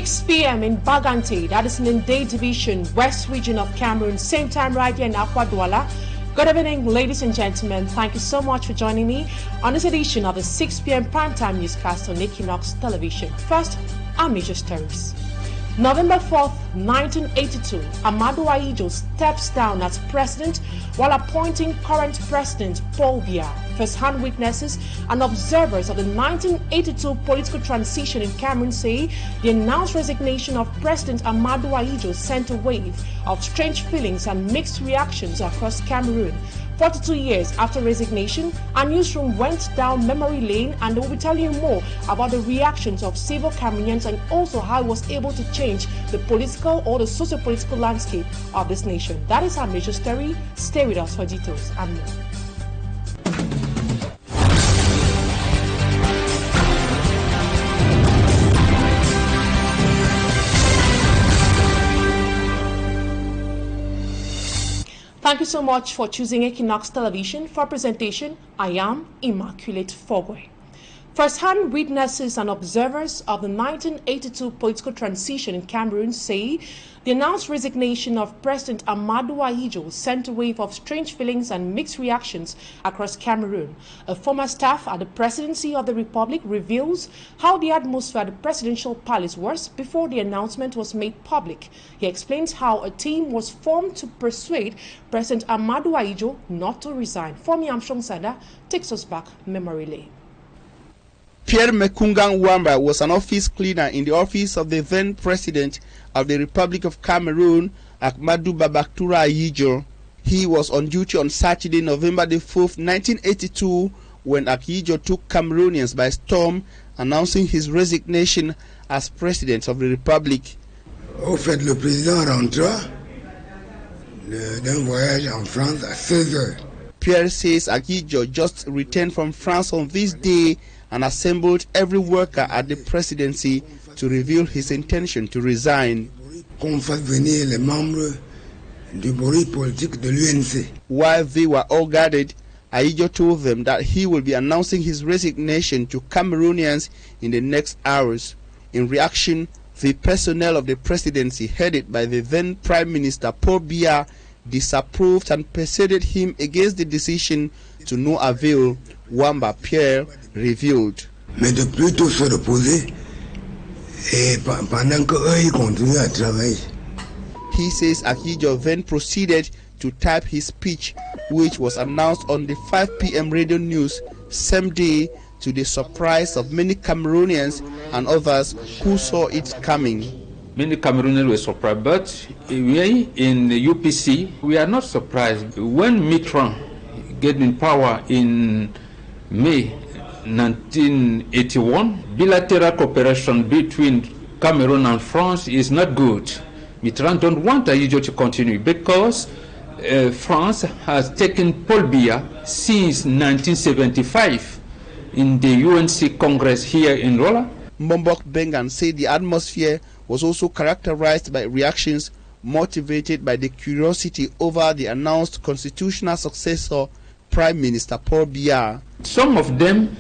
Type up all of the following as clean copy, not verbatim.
6 p.m. in Bagante, that is in Ndé Division, West Region of Cameroon. Same time right here in Akwa Douala. Good evening, ladies and gentlemen. Thank you so much for joining me on this edition of the 6 p.m. primetime newscast on Equinoxe television. First, our major stories. November 4th, 1982, Amadou Ahidjo steps down as president while appointing current president Paul Biya. First-hand witnesses and observers of the 1982 political transition in Cameroon say the announced resignation of President Amadou Ahidjo sent a wave of strange feelings and mixed reactions across Cameroon. 42 years after resignation, our newsroom went down memory lane, and we'll be telling you more about the reactions of civil Cameroonians and also how he was able to change the political or the socio-political landscape of this nation. That is our major story. Stay with us for details and more. Thank you so much for choosing Equinoxe Television. For presentation, I am Immaculate Fogwe. First-hand witnesses and observers of the 1982 political transition in Cameroon say the announced resignation of President Amadou Ahidjo sent a wave of strange feelings and mixed reactions across Cameroon. A former staff at the Presidency of the Republic reveals how the atmosphere at the presidential palace was before the announcement was made public. He explains how a team was formed to persuade President Amadou Ahidjo not to resign. Fomi Armstrong Sanda takes us back memory lane. Pierre Mekungang Wamba was an office cleaner in the office of the then president of the Republic of Cameroon, Ahmadou Babaktoura Ahidjo. He was on duty on Saturday, November the 4th, 1982, when Ahidjo took Cameroonians by storm, announcing his resignation as president of the Republic. Au fait, le président rentra d'un voyage en France à 16 heures. Pierre says Ahidjo just returned from France on this day and assembled every worker at the presidency to reveal his intention to resign. Qu'on fasse venir les membres du bureau politique de l'UNC. While they were all gathered, Ahidjo told them that he will be announcing his resignation to Cameroonians in the next hours. In reaction, the personnel of the presidency, headed by the then Prime Minister Paul Biya, disapproved and persuaded him against the decision to no avail. Wamba Pierre revealed. Mais de plutôt se reposer et pendant que eux ils continuent à travailler. He says Ahidjo then proceeded to type his speech, which was announced on the 5 p.m. radio news same day, to the surprise of many Cameroonians and others who saw it coming. Many Cameroonians were surprised, but we in the UPC, we are not surprised. When Mitterrand get in power in May 1981, bilateral cooperation between Cameroon and France is not good. Mitterrand don't want Ahidjo to continue because France has taken Paul Biya since 1975 in the UNC Congress here in Rolla. Mombok Bengan said the atmosphere was also characterized by reactions motivated by the curiosity over the announced constitutional successor, Prime Minister Paul Biya. Some of them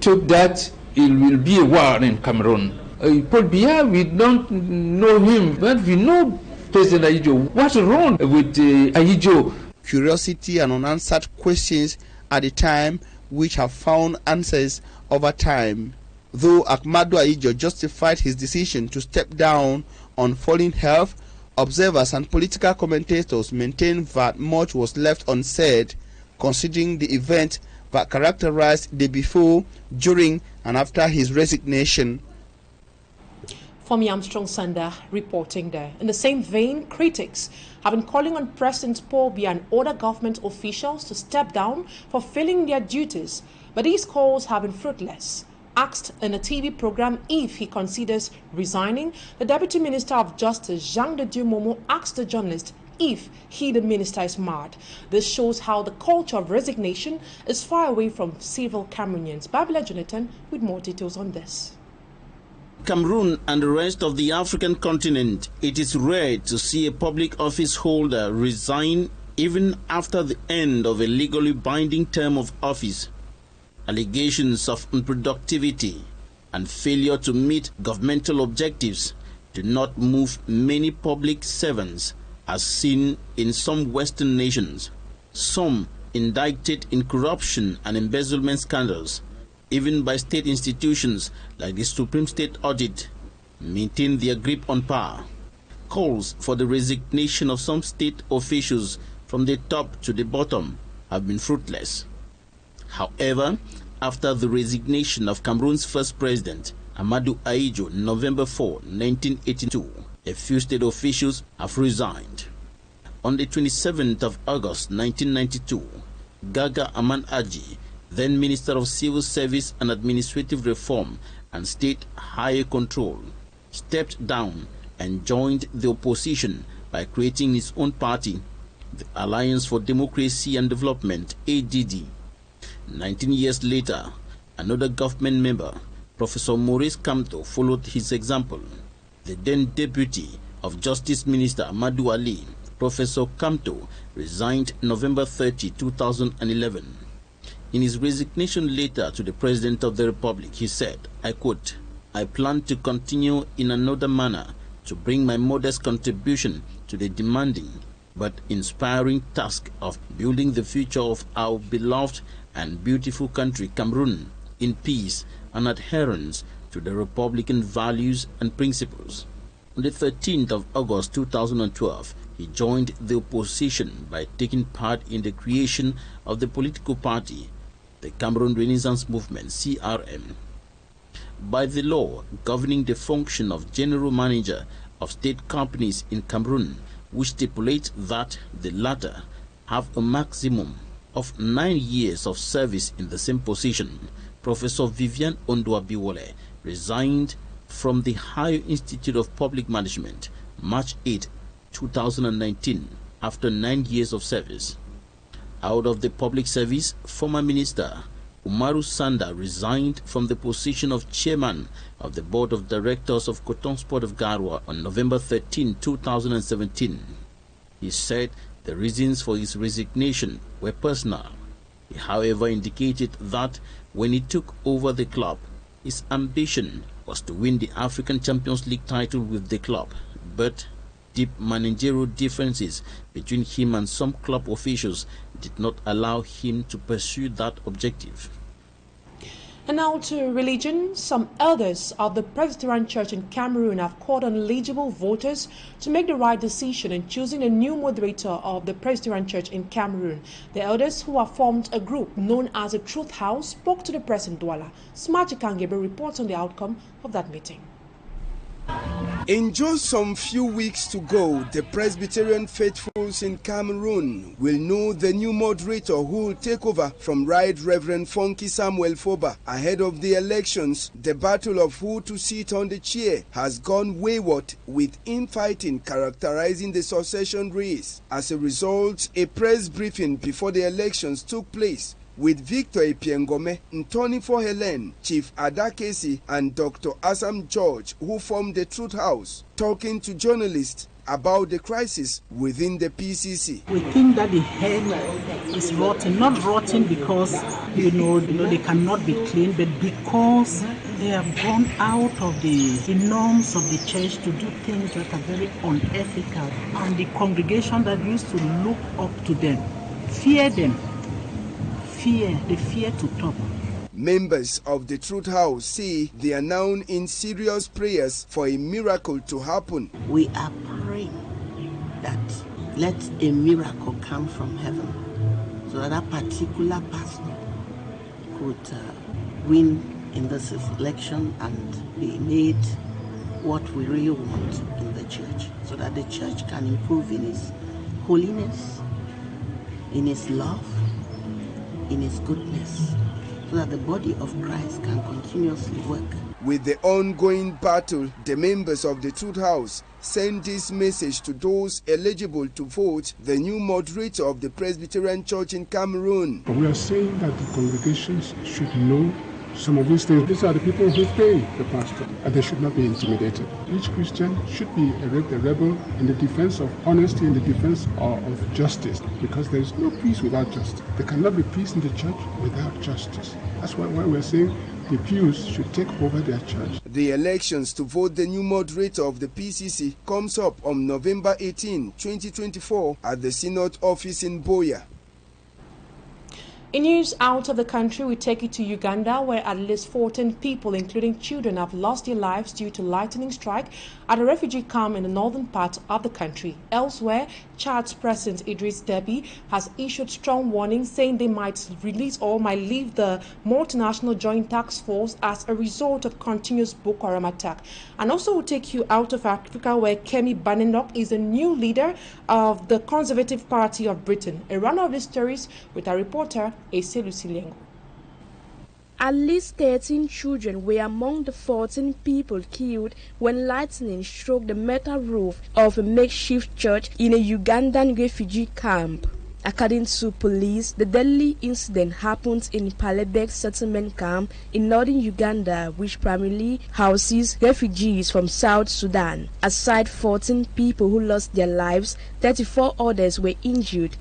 took that it will be a war in Cameroon. Paul Biya, we don't know him, but we know President Ahidjo. What's wrong with Ahidjo? Curiosity and unanswered questions at the time, which have found answers over time. Though Ahmadou Ahidjo justified his decision to step down on falling health, observers and political commentators maintain that much was left unsaid, considering the event that characterized the before, during, and after his resignation. Fomi Armstrong Sanda reporting there. In the same vein, critics have been calling on President Paul Biya and other government officials to step down for failing their duties, but these calls have been fruitless. Asked in a TV program if he considers resigning, the Deputy Minister of Justice, Jean de Dieu Momo, asked the journalist if he, the minister, is mad. This shows how the culture of resignation is far away from civil Cameroonians. Babila Jonathan with more details on this. Cameroon and the rest of the African continent, it is rare to see a public office holder resign even after the end of a legally binding term of office. Allegations of unproductivity and failure to meet governmental objectives do not move many public servants as seen in some Western nations. Some indicted in corruption and embezzlement scandals, even by state institutions like the Supreme State Audit, maintain their grip on power. Calls for the resignation of some state officials from the top to the bottom have been fruitless. However, after the resignation of Cameroon's first president, Amadou Ahidjo, November 4, 1982, a few state officials have resigned. On the 27th of August 1992, Gaga Aman Aji, then Minister of Civil Service and Administrative Reform and State Higher Control, stepped down and joined the opposition by creating his own party, the Alliance for Democracy and Development, ADD. 19 years later, another government member, Professor Maurice Kamto, followed his example. The then Deputy of Justice Minister Amadou Ali, Professor Kamto, resigned November 30, 2011. In his resignation letter to the President of the Republic, he said, I quote, "I plan to continue in another manner to bring my modest contribution to the demanding but inspiring task of building the future of our beloved and beautiful country, Cameroon, in peace and adherence to the Republican values and principles." On the 13th of August 2012, he joined the opposition by taking part in the creation of the political party, the Cameroon Renaissance Movement, CRM. By the law governing the function of general manager of state companies in Cameroon, which stipulates that the latter have a maximum of 9 years of service in the same position, Professor Vivian Ondwa-Biwole resigned from the Higher Institute of Public Management, March 8, 2019, after 9 years of service. Out of the public service, former Minister Umaru Sanda resigned from the position of Chairman of the Board of Directors of Coton Sport of Garoua on November 13, 2017. He said the reasons for his resignation were personal. He, however, indicated that when he took over the club, his ambition was to win the African Champions League title with the club, but deep managerial differences between him and some club officials did not allow him to pursue that objective. And now to religion. Some elders of the Presbyterian Church in Cameroon have called on eligible voters to make the right decision in choosing a new moderator of the Presbyterian Church in Cameroon. The elders, who have formed a group known as the Truth House, spoke to the press in Douala. Smaji Kangebe reports on the outcome of that meeting. In just some few weeks to go, the Presbyterian faithfuls in Cameroon will know the new moderator who will take over from Right Reverend Funky Samuel Foba. Ahead of the elections, the battle of who to sit on the chair has gone wayward, with infighting characterizing the succession race. As a result, a press briefing before the elections took place, with Victor Epiengome, Ntoni for Helen, Chief Adakesi, and Dr. Assam George, who formed the Truth House, talking to journalists about the crisis within the PCC. We think that the head is rotten, not rotten because you know they cannot be cleaned, but because they have gone out of the norms of the church to do things that are very unethical, and the congregation that used to look up to them fear them. They fear to talk. Members of the Truth House say they are now in serious prayers for a miracle to happen. We are praying that let a miracle come from heaven so that that particular person could win in this election and be made what we really want in the church, so that the church can improve in its holiness, in its love, in its goodness, so that the body of Christ can continuously work. With the ongoing battle, the members of the Truth House send this message to those eligible to vote the new moderator of the Presbyterian Church in Cameroon. We are saying that the congregations should know some of these things. These are the people who pay the pastor, and they should not be intimidated. Each Christian should be a rebel in the defense of honesty, in the defense of justice, because there is no peace without justice. There cannot be peace in the church without justice. That's why we're saying the pews should take over their church. The elections to vote the new moderator of the PCC comes up on November 18, 2024 at the Synod office in Boya. In news out of the country, we take you to Uganda, where at least 14 people, including children, have lost their lives due to lightning strike at a refugee camp in the northern part of the country. Elsewhere, Chad's President Idris Deby has issued strong warnings, saying they might release or might leave the multinational joint task force as a result of continuous Boko Haram attack. And also we'll take you out of Africa, where Kemi Badenoch is the new leader of the Conservative Party of Britain. A run of these stories with our reporter, Ese Lucilengo. At least 13 children were among the 14 people killed when lightning struck the metal roof of a makeshift church in a Ugandan refugee camp. According to police, the deadly incident happened in Palebek settlement camp in northern Uganda, which primarily houses refugees from South Sudan. Aside 14 people who lost their lives, 34 others were injured.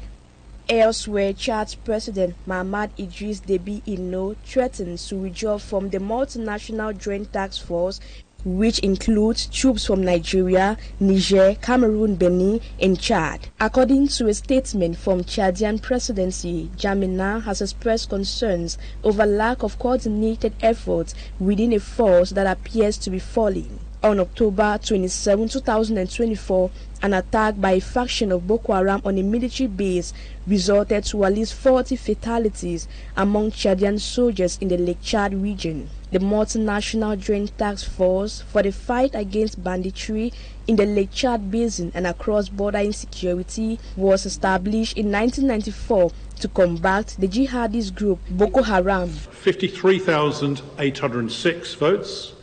Elsewhere, Chad's President Mahamat Idris Deby Itno threatens to withdraw from the multinational joint task force, which includes troops from Nigeria, Niger, Cameroon, Benin, and Chad. According to a statement from Chadian presidency, Jamina has expressed concerns over lack of coordinated efforts within a force that appears to be falling. On October 27, 2024, an attack by a faction of Boko Haram on a military base resulted to at least 40 fatalities among Chadian soldiers in the Lake Chad region. The multinational joint task force for the fight against banditry in the Lake Chad basin and across border insecurity was established in 1994 to combat the jihadist group Boko Haram. 53,806 votes.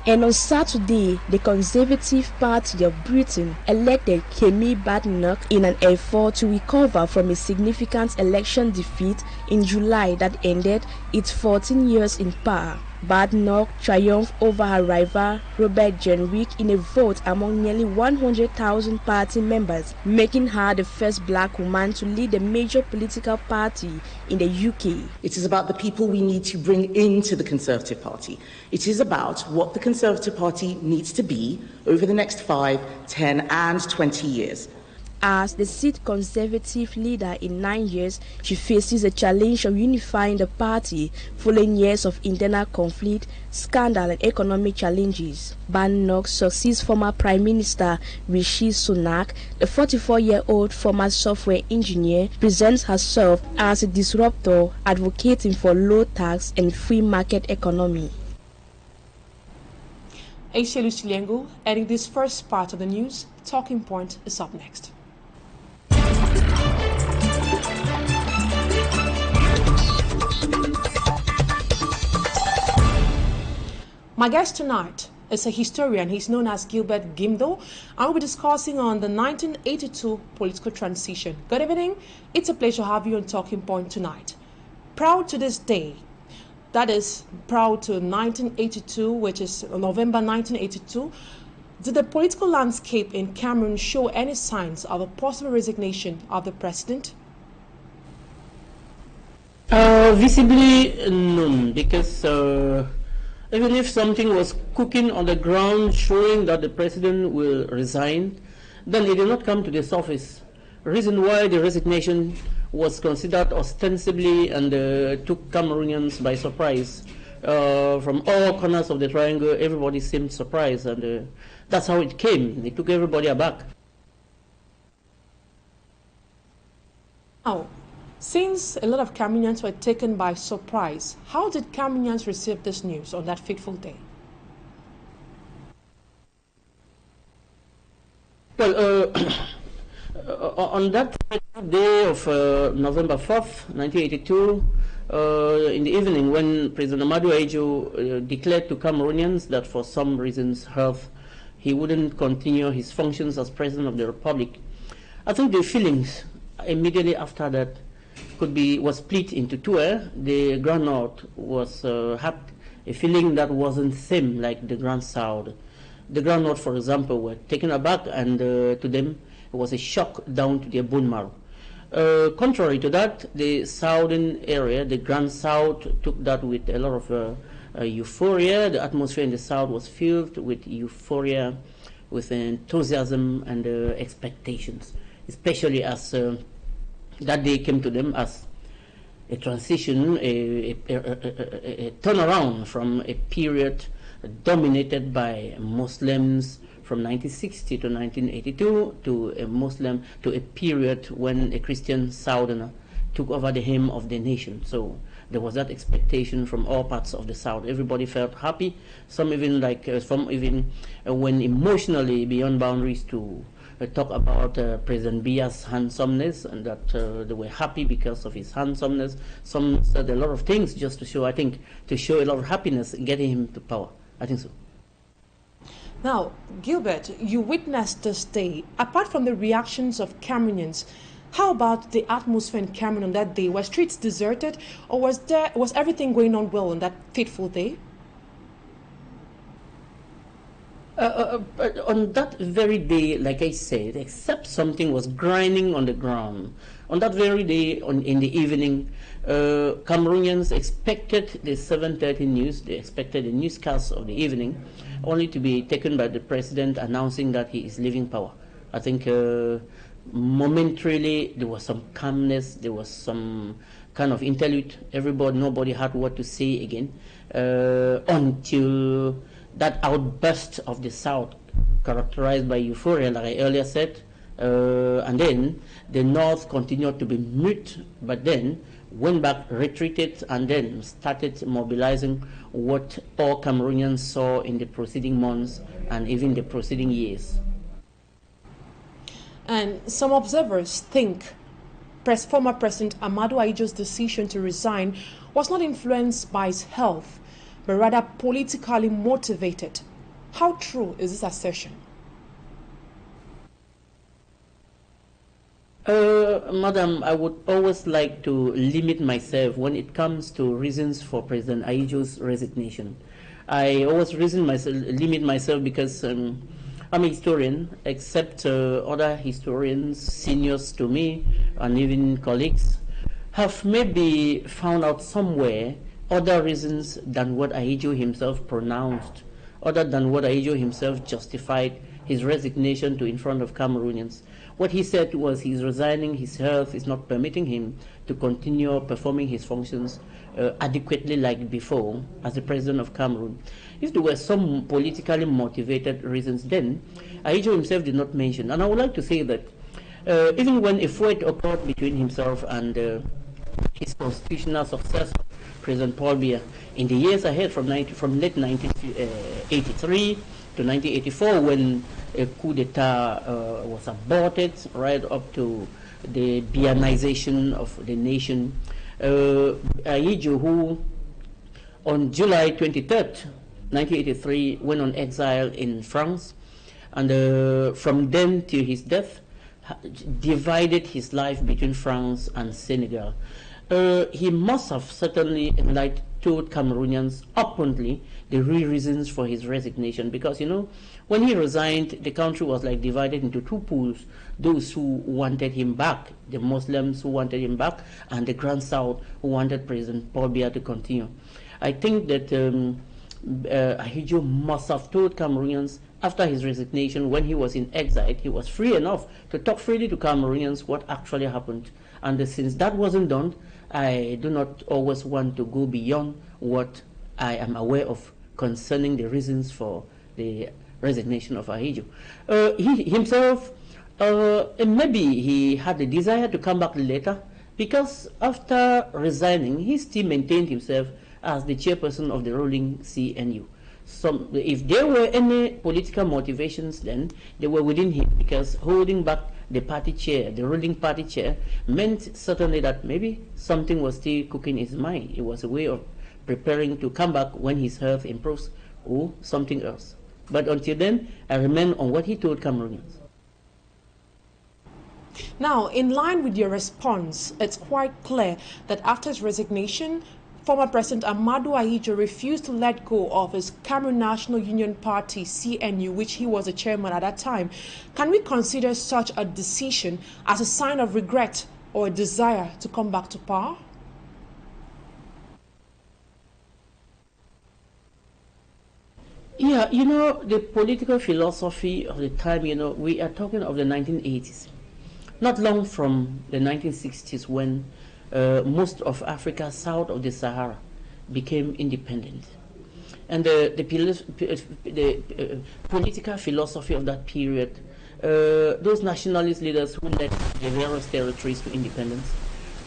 And on Saturday, the Conservative Party of Britain elected Kemi Badenoch in an effort to recover from a significant election defeat in July that ended its 14 years in power. Badenoch triumphed over her rival Robert Jenrick in a vote among nearly 100,000 party members, making her the first black woman to lead a major political party in the UK. It is about the people we need to bring into the Conservative Party. It is about what the Conservative Party needs to be over the next 5, 10 and 20 years. As the seat Conservative leader in 9 years, she faces a challenge of unifying the party following years of internal conflict, scandal and economic challenges. Badenoch succeeds former Prime Minister Rishi Sunak. The 44-year-old former software engineer presents herself as a disruptor, advocating for low tax and free market economy. Aisha Lucilengo, ending this first part of the news. Talking Point is up next. My guest tonight is a historian. He's known as Gilbert Gimdo, and we'll be discussing on the 1982 political transition. Good evening. It's a pleasure to have you on Talking Point tonight. Proud to this day, that is proud to 1982, which is November 1982, did the political landscape in Cameroon show any signs of a possible resignation of the president? Visibly, none, because even if something was cooking on the ground showing that the president will resign, then it did not come to the surface. Reason why the resignation was considered ostensibly and took Cameroonians by surprise. From all corners of the triangle, everybody seemed surprised, and that's how it came. It took everybody aback. Oh. Since a lot of Cameroonians were taken by surprise, how did Cameroonians receive this news on that fateful day? Well, on that day of November 4th, 1982, in the evening when President Amadou Ahidjo declared to Cameroonians that for some reasons, health, he wouldn't continue his functions as President of the Republic, I think the feelings immediately after that was split into two. The Grand North had a feeling that wasn't same like the Grand South. The Grand North, for example, were taken aback, and to them it was a shock down to their bone marrow. Contrary to that, the southern area, the Grand South, took that with a lot of euphoria. The atmosphere in the South was filled with euphoria, with enthusiasm and expectations, especially as that day came to them as a transition, a turnaround from a period dominated by Muslims from 1960 to 1982 to a period when a Christian Southerner took over the helm of the nation. So there was that expectation from all parts of the South. Everybody felt happy. Some even went emotionally beyond boundaries to talk about President Biya's handsomeness, and that they were happy because of his handsomeness. Some said a lot of things just to show, to show a lot of happiness in getting him to power. I think so. Now, Gilbert, you witnessed this day. Apart from the reactions of Cameroonians, how about the atmosphere in Cameroon on that day? Were streets deserted, or was everything going on well on that fateful day? On that very day, like I said, except something was grinding on the ground. On that very day, in the evening, Cameroonians expected the 7:30 news. They expected the newscast of the evening, only to be taken by the president announcing that he is leaving power. I think momentarily there was some calmness, there was some kind of interlude. Nobody had what to say again until that outburst of the South, characterized by euphoria, like I earlier said, and then the North continued to be mute, but then went back, retreated, and then started mobilizing what all Cameroonians saw in the preceding months and even the preceding years. And some observers think former President Amadou Ahidjo's decision to resign was not influenced by his health, but rather politically motivated. How true is this assertion? Madam, I would always like to limit myself when it comes to reasons for President Ahidjo's resignation. I always limit myself because I'm a historian, except other historians, seniors to me, and even colleagues, have maybe found out somewhere other reasons than what Ahidjo himself pronounced, other than what Ahidjo himself justified his resignation to in front of Cameroonians. What he said was he's resigning, his health is not permitting him to continue performing his functions adequately like before as the president of Cameroon. If there were some politically motivated reasons then, Ahidjo himself did not mention. And I would like to say that even when a fight occurred between himself and his constitutional successor, President Paul Biya, in the years ahead from late 1983 to 1984, when a coup d'etat was aborted, right up to the Biyanization of the nation, Ahidjo, who on July 23rd, 1983, went on exile in France, and from then till his death, divided his life between France and Senegal. He must have certainly told Cameroonians openly the real reasons for his resignation, because, you know, when he resigned, the country was like divided into two pools: those who wanted him back, the Muslims who wanted him back, and the Grand South who wanted President Paul Biya to continue. I think that Ahidjo must have told Cameroonians after his resignation, when he was in exile, he was free enough to talk freely to Cameroonians what actually happened. And since that wasn't done, I do not always want to go beyond what I am aware of concerning the reasons for the resignation of Ahidjo. He himself, maybe he had the desire to come back later, because after resigning, he still maintained himself as the chairperson of the ruling CNU. So if there were any political motivations, then they were within him, because holding back the party chair, the ruling party chair, meant certainly that maybe something was still cooking in his mind. It was a way of preparing to come back when his health improves, or something else. But until then, I remain on what he told Cameroonians. Now, in line with your response, it's quite clear that after his resignation, former President Amadou Ahidjo refused to let go of his Cameroon National Union Party, CNU, which he was a chairman at that time. Can we consider such a decision as a sign of regret or a desire to come back to power? Yeah, you know, the political philosophy of the time, you know, we are talking of the 1980s. Not long from the 1960s when most of Africa south of the Sahara became independent. And the political philosophy of that period, those nationalist leaders who led the various territories to independence,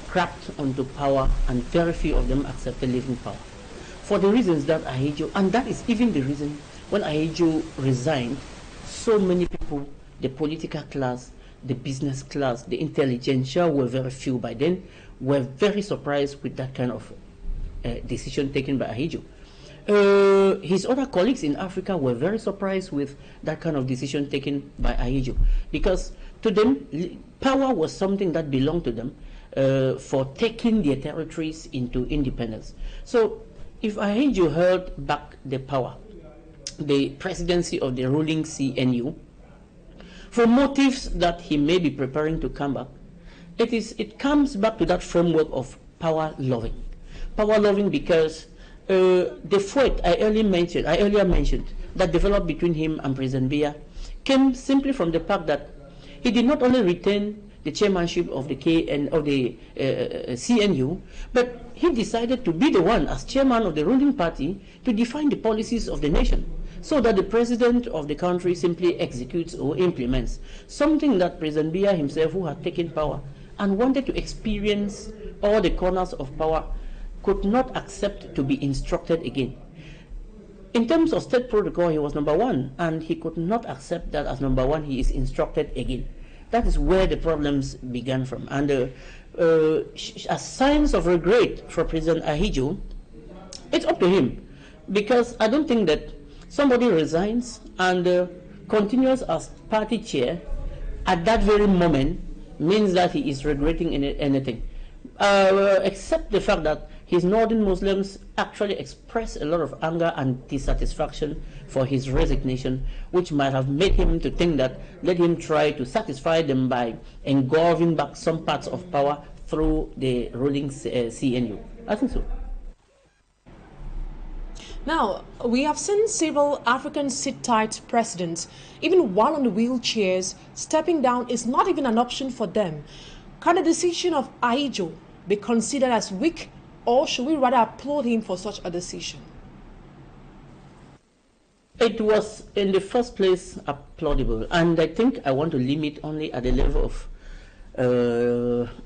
cracked onto power, and very few of them accepted leaving power. For the reasons that Ahidjo, and that is even the reason when Ahidjo resigned, so many people, the political class, the business class, the intelligentsia were very few by then, were very surprised with that kind of decision taken by Ahidjo. His other colleagues in Africa were very surprised with that kind of decision taken by Ahidjo, because to them, power was something that belonged to them for taking their territories into independence. So if Ahidjo held back the power, the presidency of the ruling CNU, for motives that he may be preparing to come back, it comes back to that framework of power loving. Power loving because the fight I earlier mentioned that developed between him and President Biya came simply from the fact that he did not only retain the chairmanship of the CNU, but he decided to be the one, as chairman of the ruling party, to define the policies of the nation, so that the president of the country simply executes or implements something that President Biya himself, who had taken power and wanted to experience all the corners of power, could not accept to be instructed again. In terms of state protocol, he was number one, and he could not accept that as number one he is instructed again. That is where the problems began from. And as signs of regret for President Ahidjo, it's up to him, because I don't think that somebody resigns and continues as party chair at that very moment means that he is regretting anything, except the fact that his northern Muslims actually expressed a lot of anger and dissatisfaction for his resignation, which might have made him to think that let him try to satisfy them by engulfing back some parts of power through the ruling CNU. I think so. Now, we have seen several African sit-tight presidents, even while on the wheelchairs, stepping down is not even an option for them. Can the decision of Ahidjo be considered as weak, or should we rather applaud him for such a decision? It was, in the first place, applaudable, and I think I want to limit only at the level of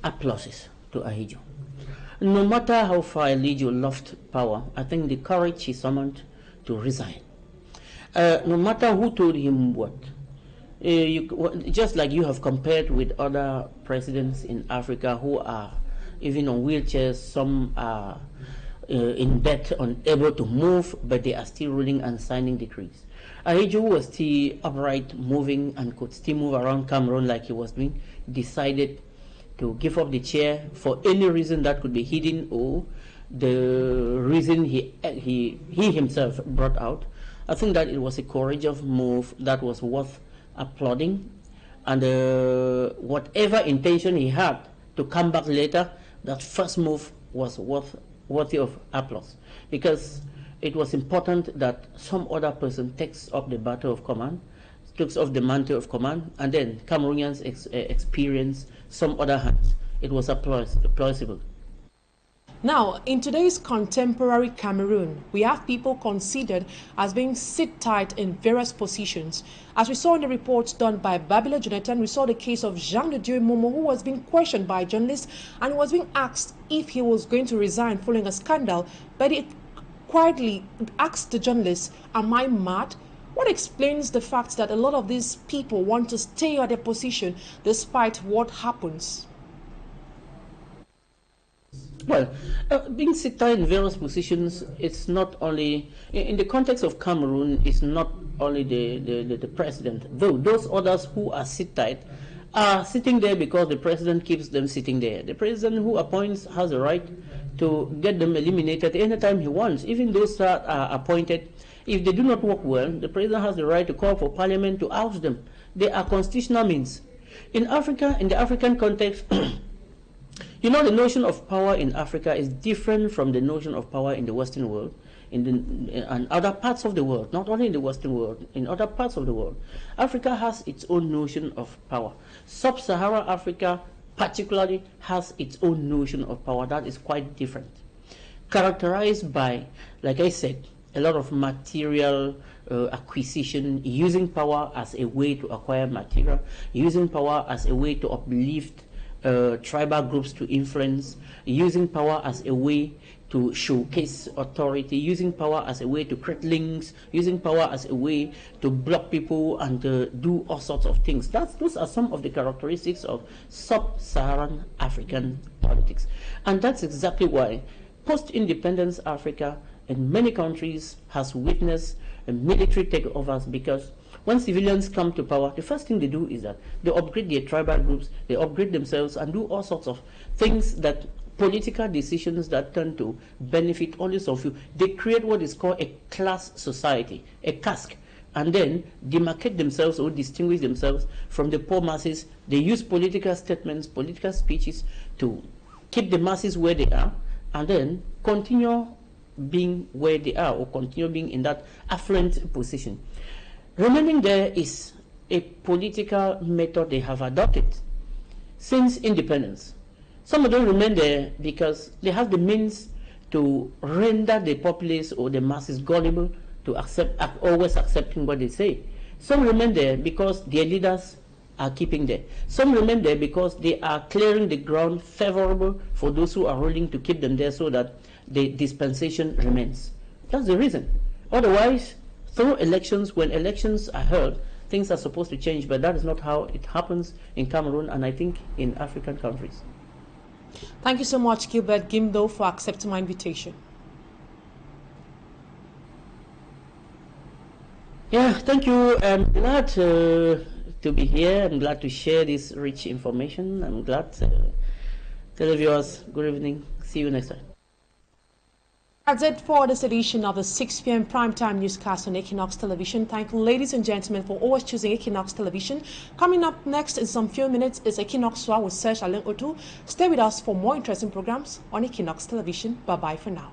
applauses to Ahidjo. No matter how far Ahidjo loved power, I think the courage he summoned to resign. No matter who told him what, just like you have compared with other presidents in Africa who are even on wheelchairs, some are in debt, unable to move, but they are still ruling and signing decrees. Ahidjo was still upright, moving, and could still move around Cameroon like he was doing, decided to give up the chair for any reason that could be hidden or the reason he himself brought out. I think that it was a courageous move that was worth applauding, and whatever intention he had to come back later, that first move was worthy of applause, because it was important that some other person takes up the battle of command, takes off the mantle of command, and then Cameroonians experience some other hands. It was plausible. Now, in today's contemporary Cameroon, we have people considered as being sit-tight in various positions. As we saw in the reports done by Babila Jonathan, we saw the case of Jean de Dieu Momo, who was being questioned by journalists and was being asked if he was going to resign following a scandal, but he quietly asked the journalist, "Am I mad?" What explains the fact that a lot of these people want to stay at their position despite what happens? Well, being sit-tight in various positions, it's not only, in the context of Cameroon, it's not only the president, though those others who are sit-tight are sitting there because the president keeps them sitting there. The president who appoints has the right to get them eliminated anytime he wants, even those that are appointed. If they do not work well, the president has the right to call for parliament to oust them. They are constitutional means. In Africa, in the African context, You know, the notion of power in Africa is different from the notion of power in the Western world, and other parts of the world, not only in the Western world, in other parts of the world. Africa has its own notion of power. Sub-Saharan Africa particularly has its own notion of power that is quite different, characterized by, like I said, a lot of material acquisition, using power as a way to acquire material, using power as a way to uplift tribal groups to influence, using power as a way to showcase authority, using power as a way to create links, using power as a way to block people and do all sorts of things. Those are some of the characteristics of sub-Saharan African politics. And that's exactly why post-independence Africa in many countries has witnessed military takeovers, because when civilians come to power, the first thing they do is that they upgrade their tribal groups, they upgrade themselves and do all sorts of things, that political decisions that tend to benefit only some few. They create what is called a class society, a caste, and then demarcate themselves or distinguish themselves from the poor masses. They use political statements, political speeches to keep the masses where they are, and then continue being where they are, or continue being in that affluent position. Remaining there is a political method they have adopted since independence. Some of them remain there because they have the means to render the populace or the masses gullible to always accepting what they say. Some remain there because their leaders are keeping there. Some remain there because they are clearing the ground favorable for those who are willing to keep them there, so that the dispensation remains. That's the reason. Otherwise, through elections, when elections are held, things are supposed to change, but that is not how it happens in Cameroon, and I think in African countries. Thank you so much, Gilbert Gimdo, for accepting my invitation. Yeah, thank you. I'm glad to be here. I'm glad to share this rich information. I'm glad to tell the viewers good evening. See you next time. That's it for this edition of the 6 p.m. primetime newscast on Equinoxe Television. Thank you, ladies and gentlemen, for always choosing Equinoxe Television. Coming up next in some few minutes is Equinoxe with Serge Alain Otu. Stay with us for more interesting programs on Equinoxe Television. Bye-bye for now.